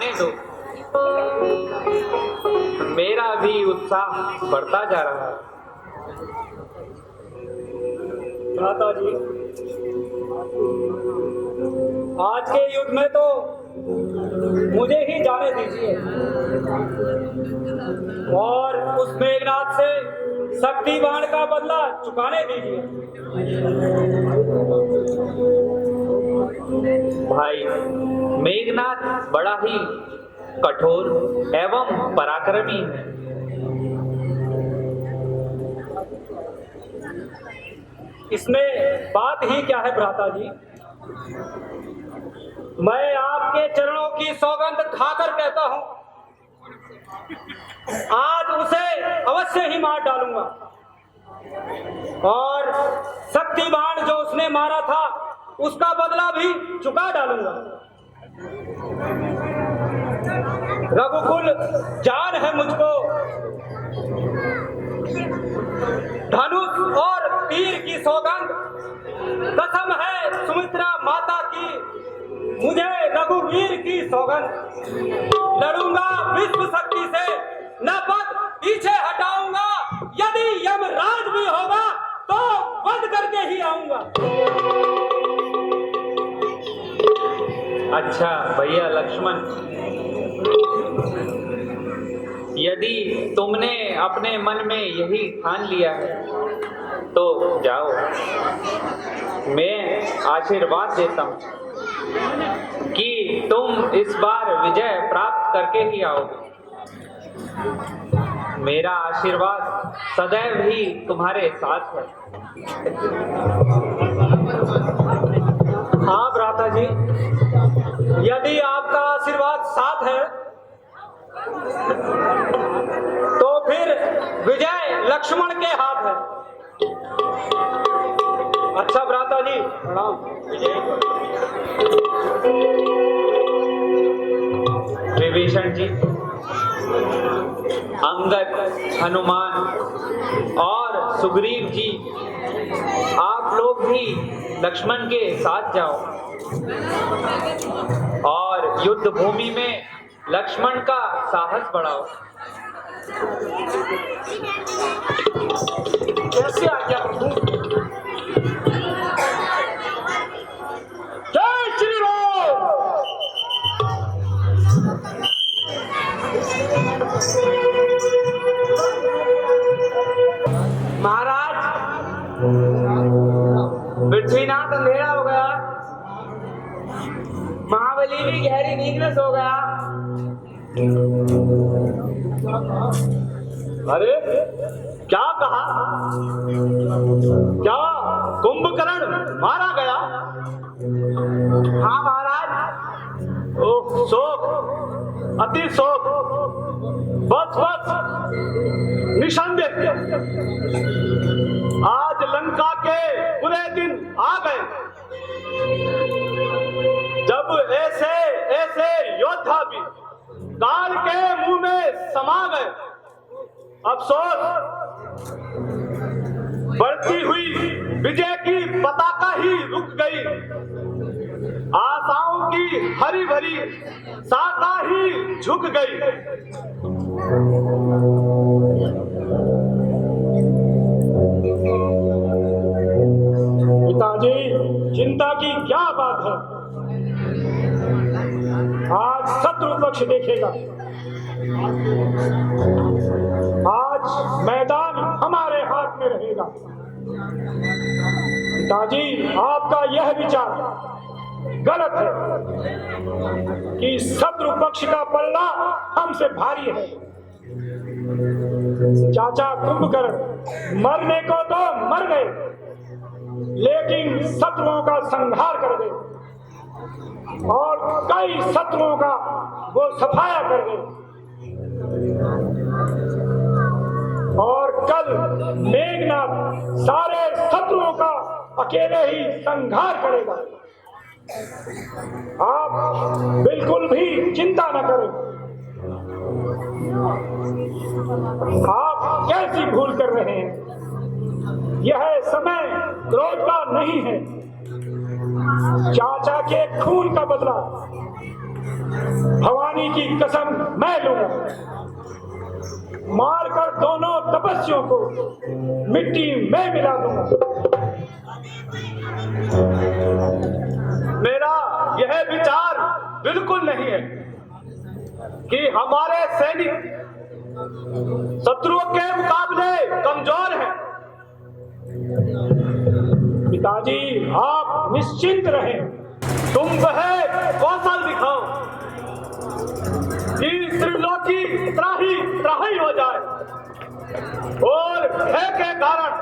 आने दो, मेरा भी उत्साह बढ़ता जा रहा है। भ्राता जी, आज के युद्ध में तो मुझे ही जाने दीजिए और उस मेघनाथ से शक्ति बाण का बदला चुकाने दीजिए। भाई, मेघनाथ बड़ा ही कठोर एवं पराक्रमी है। इसमें बात ही क्या है भ्राता जी? मैं आपके चरणों की सौगंध खाकर कहता हूं, आज उसे अवश्य ही मार डालूंगा और शक्ति बाण जो उसने मारा था उसका बदला भी चुका डालूंगा। रघुकुल जान है मुझको, धनुष और तीर की सौगंध कसम है सुमित्रा माता की, मुझे रघुवीर की सौगंध। लड़ूंगा विश्व शक्ति से, न पद पीछे हटाऊंगा, यदि यमराज भी होगा तो वध करके ही आऊंगा। अच्छा भैया लक्ष्मण, यदि तुमने अपने मन में यही ठान लिया है तो जाओ, मैं आशीर्वाद देता हूं कि तुम इस बार विजय प्राप्त करके ही आओगे। मेरा आशीर्वाद सदैव ही तुम्हारे साथ है। हाँ भ्राता जी, यदि आपका आशीर्वाद साथ है तो फिर विजय लक्ष्मण के हाथ है। अच्छा भ्राता जी, प्रणाम। विभीषण जी, अंगद, हनुमान और सुग्रीव जी, आप लोग भी लक्ष्मण के साथ जाओ और युद्ध भूमि में लक्ष्मण का साहस बढ़ाओ। कैसे आज्ञा प्रभु? जय श्री राम। महाराज, पृथ्वीनाथ अंधेरा हो गया, महाबली भी गहरी नींद में सो गया। अरे क्या कहा? क्या कुंभकर्ण मारा गया? हाँ महाराज। ओह शोक, अति शोक। बस बस निसंदेह आज लंका के बुरे दिन आ गए, जब ऐसे ऐसे योद्धा भी काल के मुंह में समा गए। अफसोस, बढ़ती हुई विजय की पताका ही रुक गई, आशाओं की हरी भरी शाखा ही झुक गई। पिताजी, चिंता की क्या बात है? आज शत्रु पक्ष देखेगा, आज मैदान हमारे हाथ में रहेगा। पिताजी, आपका यह विचार गलत है कि शत्रु पक्ष का पल्ला हमसे भारी है। चाचा कुंभकर्ण मरने को तो मर गए, लेकिन शत्रुओं का संहार कर गए और कई शत्रुओं का वो सफाया कर गए। और कल मेघनाथ सारे शत्रुओं का अकेले ही संहार करेगा। आप बिल्कुल भी चिंता न करें। आप कैसी भूल कर रहे हैं? यह समय क्रोध का नहीं है। चाचा के खून का बदला भवानी की कसम मैं लूंगा, मारकर दोनों तपस्वियों को मिट्टी में मिला दूंगा। मेरा यह विचार बिल्कुल नहीं है कि हमारे सैनिक शत्रुओं के मुकाबले कमजोर हैं। पिताजी आप निश्चिंत रहें। तुम वह कौशल दिखाओ कि त्रिलोकी त्राही हो जाए और भय के कारण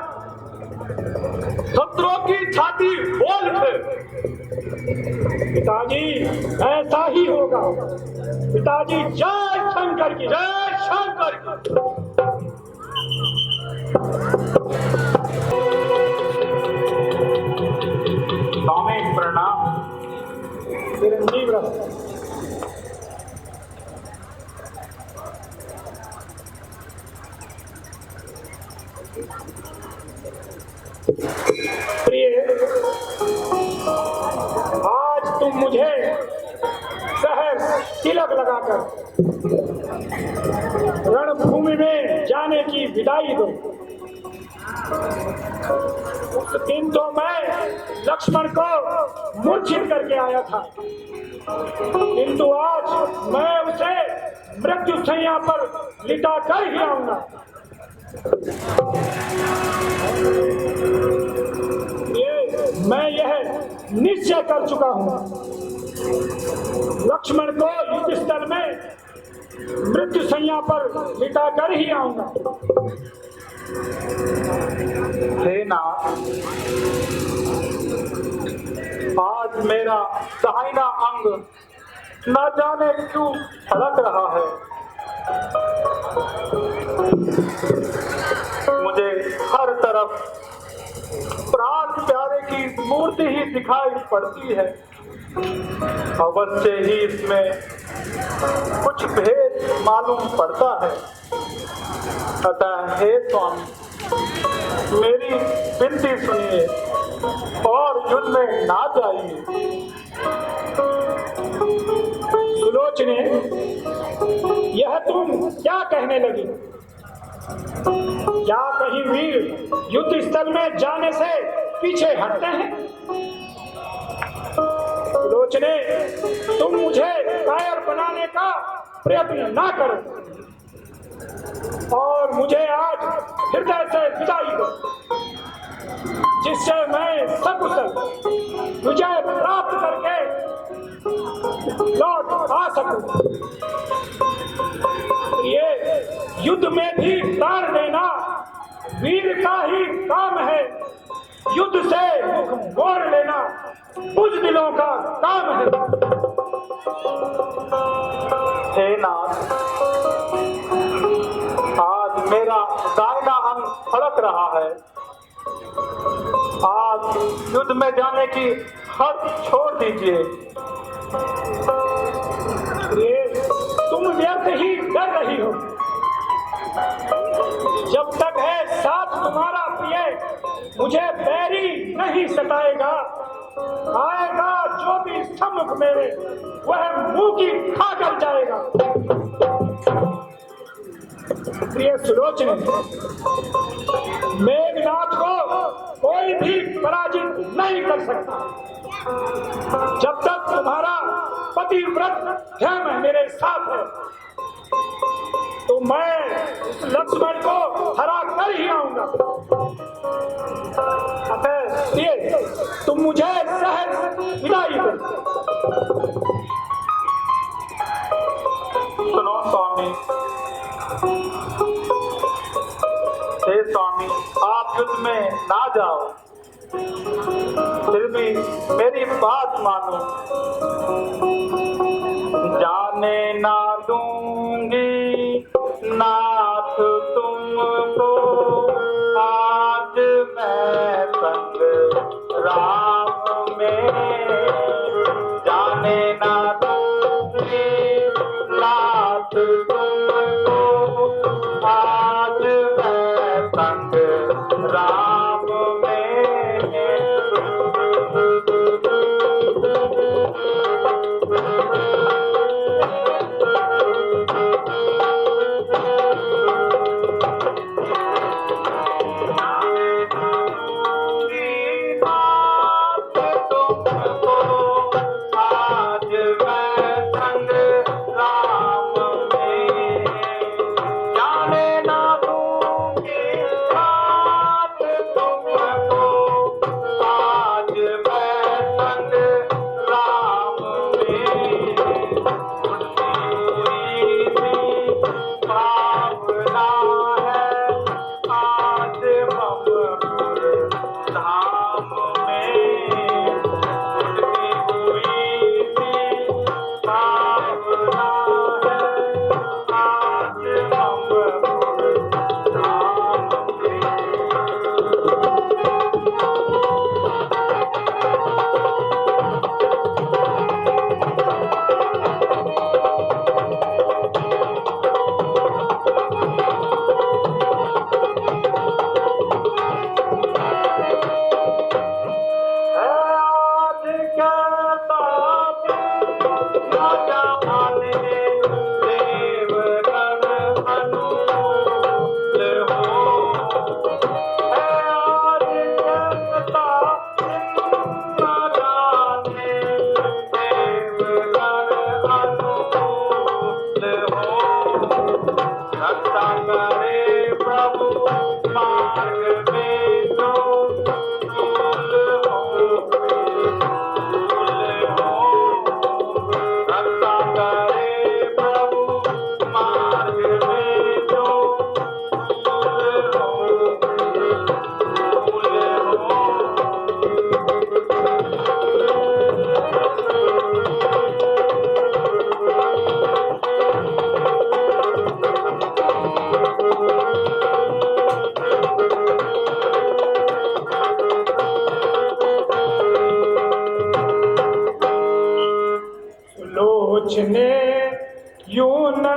शत्रुओं की छाती बोल उठे। पिताजी ऐसा ही होगा। पिताजी जय शंकर की जय शंकर की। स्वामी प्रणाम। चिरंजीव रहो। प्रिय, आज तुम मुझे सहर्ष तिलक लगाकर रणभूमि में जाने की विदाई दो। उस दिन तो मैं लक्ष्मण को मूर्छित करके आया था, किंतु आज मैं उसे मृत्यु शैया पर लिटा कर ही आऊंगा। मैं यह निश्चय कर चुका हूं, लक्ष्मण को युद्ध स्थल में मृत्यु शैया पर लिटा कर ही आऊंगा। हे नाथ, आज मेरा दाहिना अंग न जाने क्यों फड़क रहा है। मुझे हर तरफ प्राण प्यारे की मूर्ति ही दिखाई पड़ती है। अवश्य ही इसमें कुछ भेद मालूम पड़ता है। अतः हे स्वामी, मेरी विनती सुनिए और युद्ध में ना जाइए। सुलोचने, यह तुम क्या कहने लगी? क्या कहीं वीर युद्ध स्थल में जाने से पीछे हटते हैं? सुलोचने, तुम मुझे कायर बनाने का प्रयत्न ना करो और मुझे आज हृदय से विदाई दो, जिससे मैं सकुशल विजय प्राप्त करके लौट आ सकूं। ये युद्ध में भी प्राण देना वीर का ही काम है। युद्ध से मुख मोड़ लेना बुज़दिलों का काम है। हे नाथ, आज मेरा दाहिना अंग फड़क रहा है। आज युद्ध में जाने की हद छोड़ दीजिए। तुम व्यर्थ ही डर रही हो। जब तक है साथ तुम्हारा प्रिय, मुझे बैरी नहीं सताएगा। आएगा जो भी सम्मुख मेरे, वह मुंह की खाकर जाएगा। प्रिय सुलोचने, मेघनाथ को कोई भी पराजित नहीं कर सकता। जब तक तुम्हारा पतिव्रत धर्म मेरे साथ है, तो मैं उस लक्ष्मण को हरा कर ही आऊंगा। अतः ये तुम मुझे सहज विदाई दो। सुनो स्वामी, हे स्वामी, आप युद्ध में ना जाओ, फिर भी मेरी बात मानो। जाने ना दूंगी नाथ तुमको, आज मैं संग राम में। जाने ना दूंगी नाथ तुमको, आज मैं संग राम में।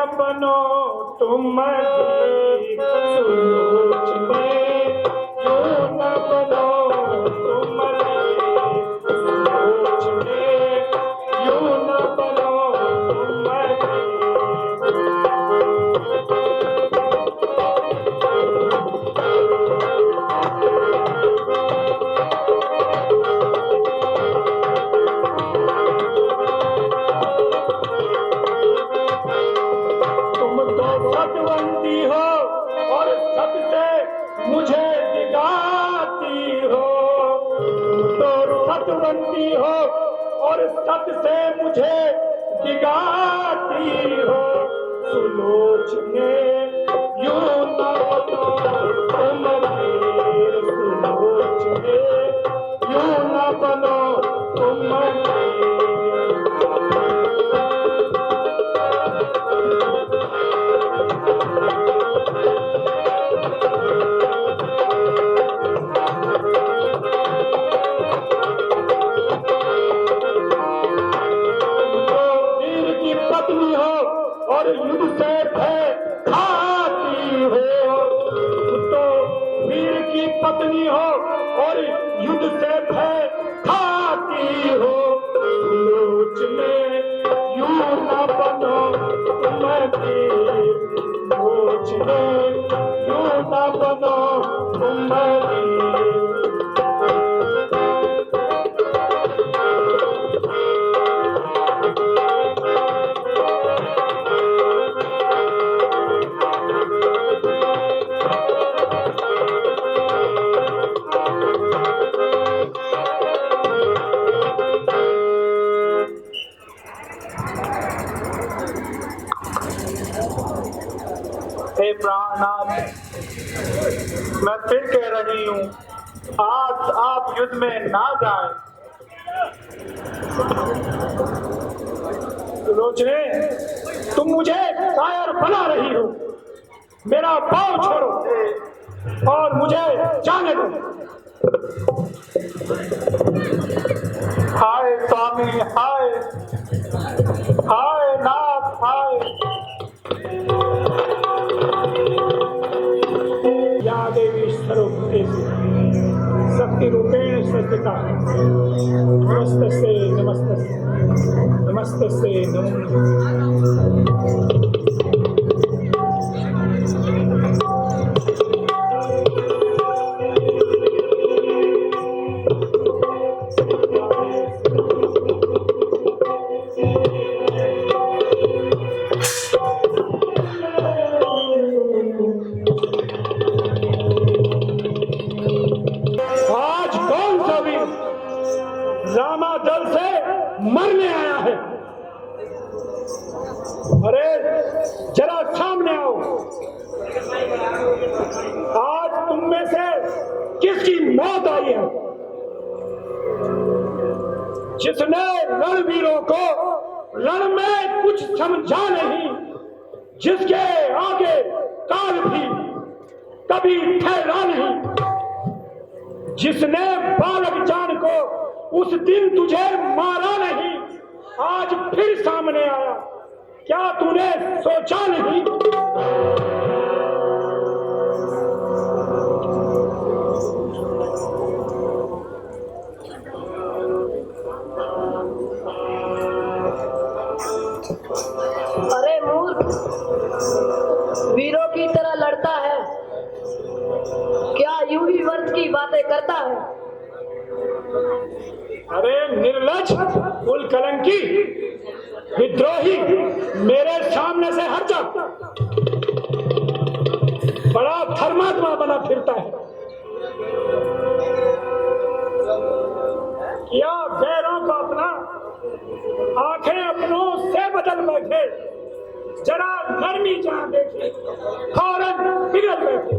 न बनो तुम भी सुलोच में, यूं न बनो तुम भी सुलोच में, यूं न बनो तुम भी। सतवंती हो और सत से मुझे दिगाती हो, तो सतवंती हो और सत से मुझे दिगाती हो, सुलोच में यूं न बनो तुम भी सुलोच में, यूं न बनो तुम भी। और युद्ध से भय खाती हो, तो वीर की पत्नी हो और युद्ध से भय खाती हो, सुलोच में यूं न बनो तुम भी सुलोच में, यूं न बनो तुम भी। हे प्राणनाथ, मैं फिर कह रही हूँ, आज आप युद्ध में ना जाएं। सुलोचने, तुम मुझे कायर बना रही हो, मेरा पांव छोड़ो और मुझे जाने दो। हाय स्वामी, हाय हाय नाथ, हाय। या देवी सर्वभूतेषु शक्ति रूपेण संस्थिता, नमस्तस्यै नमस्तस्यै नमस्तस्यै नमो नमः। आज कौन सा वीर रामादल से मरने आया है? अरे जरा सामने आओ। आज तुम में से किसकी मौत आई है? जिसने रणवीरों को रण में कुछ समझा नहीं, जिसके आगे काल भी कभी ठहरा नहीं, जिसने बालक जान को उस दिन तुझे मारा नहीं, आज फिर सामने आया। क्या तूने सोचा नहीं? अरे मूर्ख, वीरों की तरह लड़ता है क्या? यूं ही वर्ष की बातें करता है। अरे निर्लज, कुल कलंकी, विद्रोही, मेरे सामने से हट जा। बड़ा धर्मात्मा बना फिरता है। क्या गैरों को अपना, आंखें अपनों से बदल बैठे। जरा नरमी जहां देखे फौरन बिगड़ बैठे।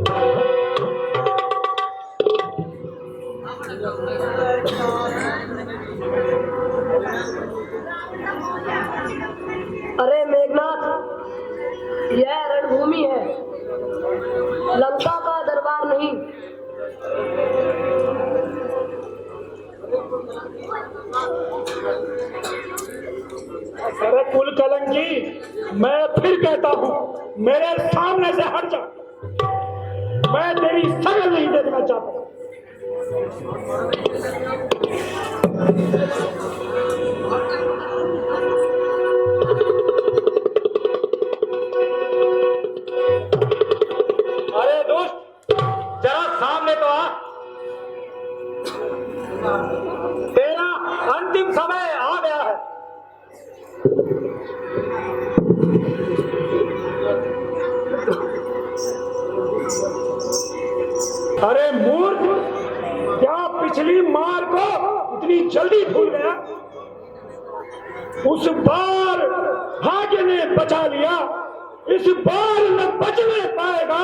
अरे मेघनाथ, यह रणभूमि है, लंका का दरबार नहीं। अरे कुल कलंकी, मैं फिर कहता हूँ मेरे सामने से हट जा। मैं तेरी शक्ल नहीं देखना चाहता। अरे दोस्त, जरा सामने तो आ। तेरा अंतिम समय आ गया है। अरे मूर्ख, क्या पिछली मार को इतनी जल्दी भूल गया? उस बार भाग्य ने बचा लिया, इस बार न बचने पाएगा।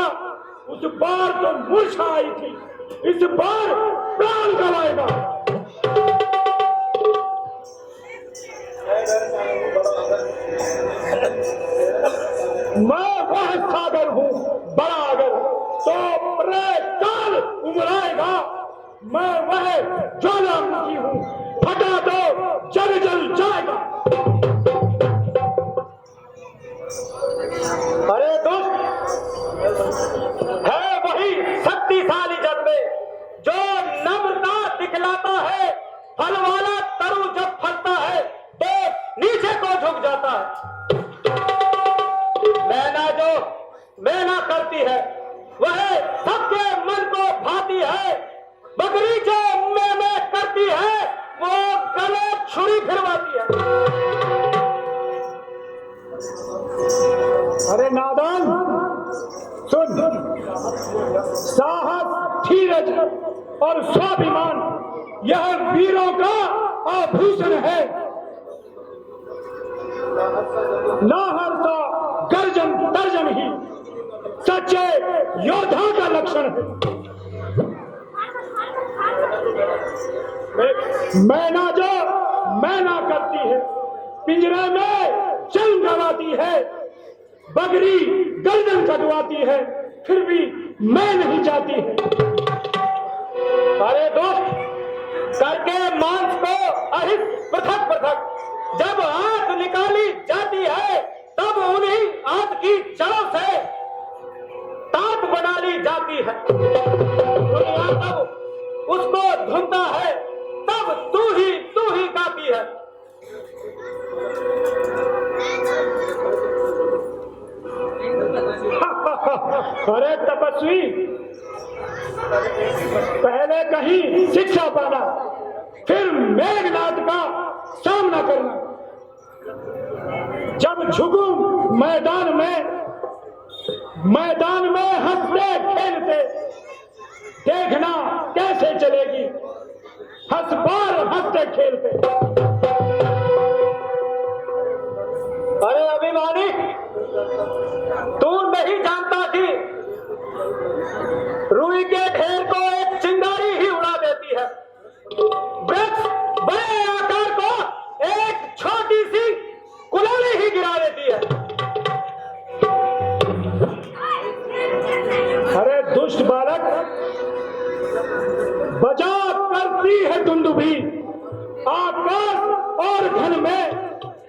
उस बार तो मूर्छा आई थी, इस बार प्राण गवाएगा। मैं वह सागर हूँ बड़ा, अगर तो काल उमड़ाएगा। मैं वह ज्वालामुखी हूँ, फटा तो जल जल जाएगा। अरे दोस्त, है वही शक्तिशाली जज्बे जो नम्रता दिखलाता है। फल वाला तरु जब फलता है तो नीचे को झुक जाता है। मैना करती है वह सबके मन को भाती है। बकरी जो मैं करती है वो गले छुरी फिरवाती है। अरे नादान सुन, साहस, धीरज और स्वाभिमान यह वीरों का आभूषण है। ना हरता गर्जन तर्जन ही सच्चे योद्धा का लक्षण है। मैना जो मैना करती है, पिंजरे में चल गवाती है। बकरी गर्दन कटवाती है, फिर भी मैं नहीं चाहती है। अरे दोस्त, करके मांस को अहित पृथक पृथक जब आंख निकाली जाती है तब उन्हीं आंख की जड़ों से ताक बना ली जाती है। दुनिया तब उसको ढूंढता है, तब तू ही गाती है। अरे तपस्वी, पहले कहीं शिक्षा पाना, फिर मेघनाथ का सामना करना। जब झुकूं मैदान में हंसते खेलते, देखना कैसे चलेगी हंस बार हंसते खेलते। अरे अभिमानी, तू नहीं जानता कि रुई के ढेर को एक चिंगारी ही उड़ा देती है। वृक्ष बड़े आकार को एक छोटी सी कुल्हाड़ी ही गिरा देती है। अरे दुष्ट बालक, बजा करती है दुंदुभी, आकाश और घन में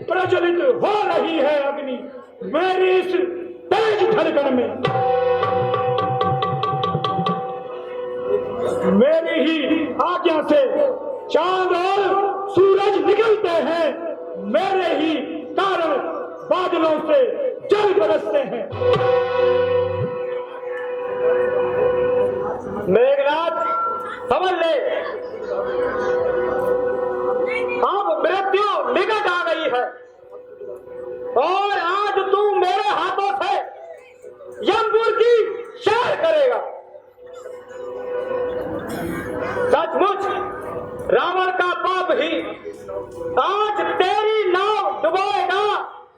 प्रज्वलित हो रही है अग्नि मेरी इस तेज धड़कन में। मेरी ही आज्ञा से चांद और सूरज निकलते हैं, मेरे ही कारण बादलों से जल बरसते हैं। मेघनाथ, समझ ले, अब मृत्यु निकट आ गई है और आज तू मेरे हाथों से यमपुर की सैर करेगा। सचमुच रावण का पाप ही आज तेरी नाव डुबोएगा।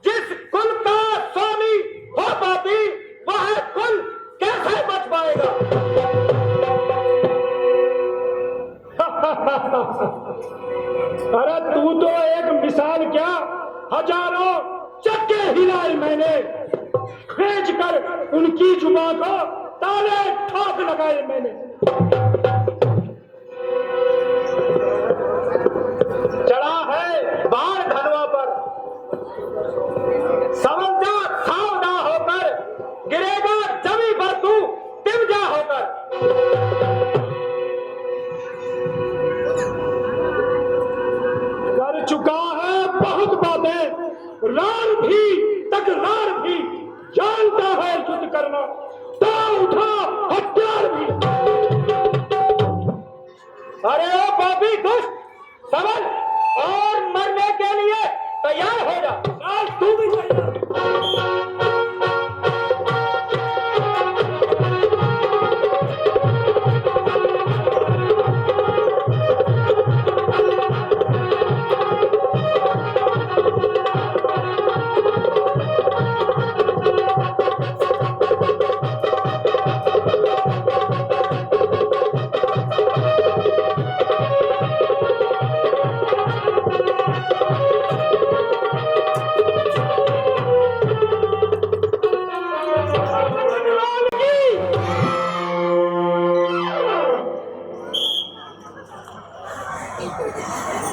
जिस कुल का स्वामी हो पापी, वह कुल कैसे बच पाएगा? अरे तू तो एक मिसाल क्या, हजारों चक्के हिलाए मैंने, खींच कर उनकी जुबान को ताले ठोक लगाए मैंने। चढ़ा है बाण धनवा पर, भाई दुष्ट, सबल और मरने के लिए तैयार हो जा। चल तू भी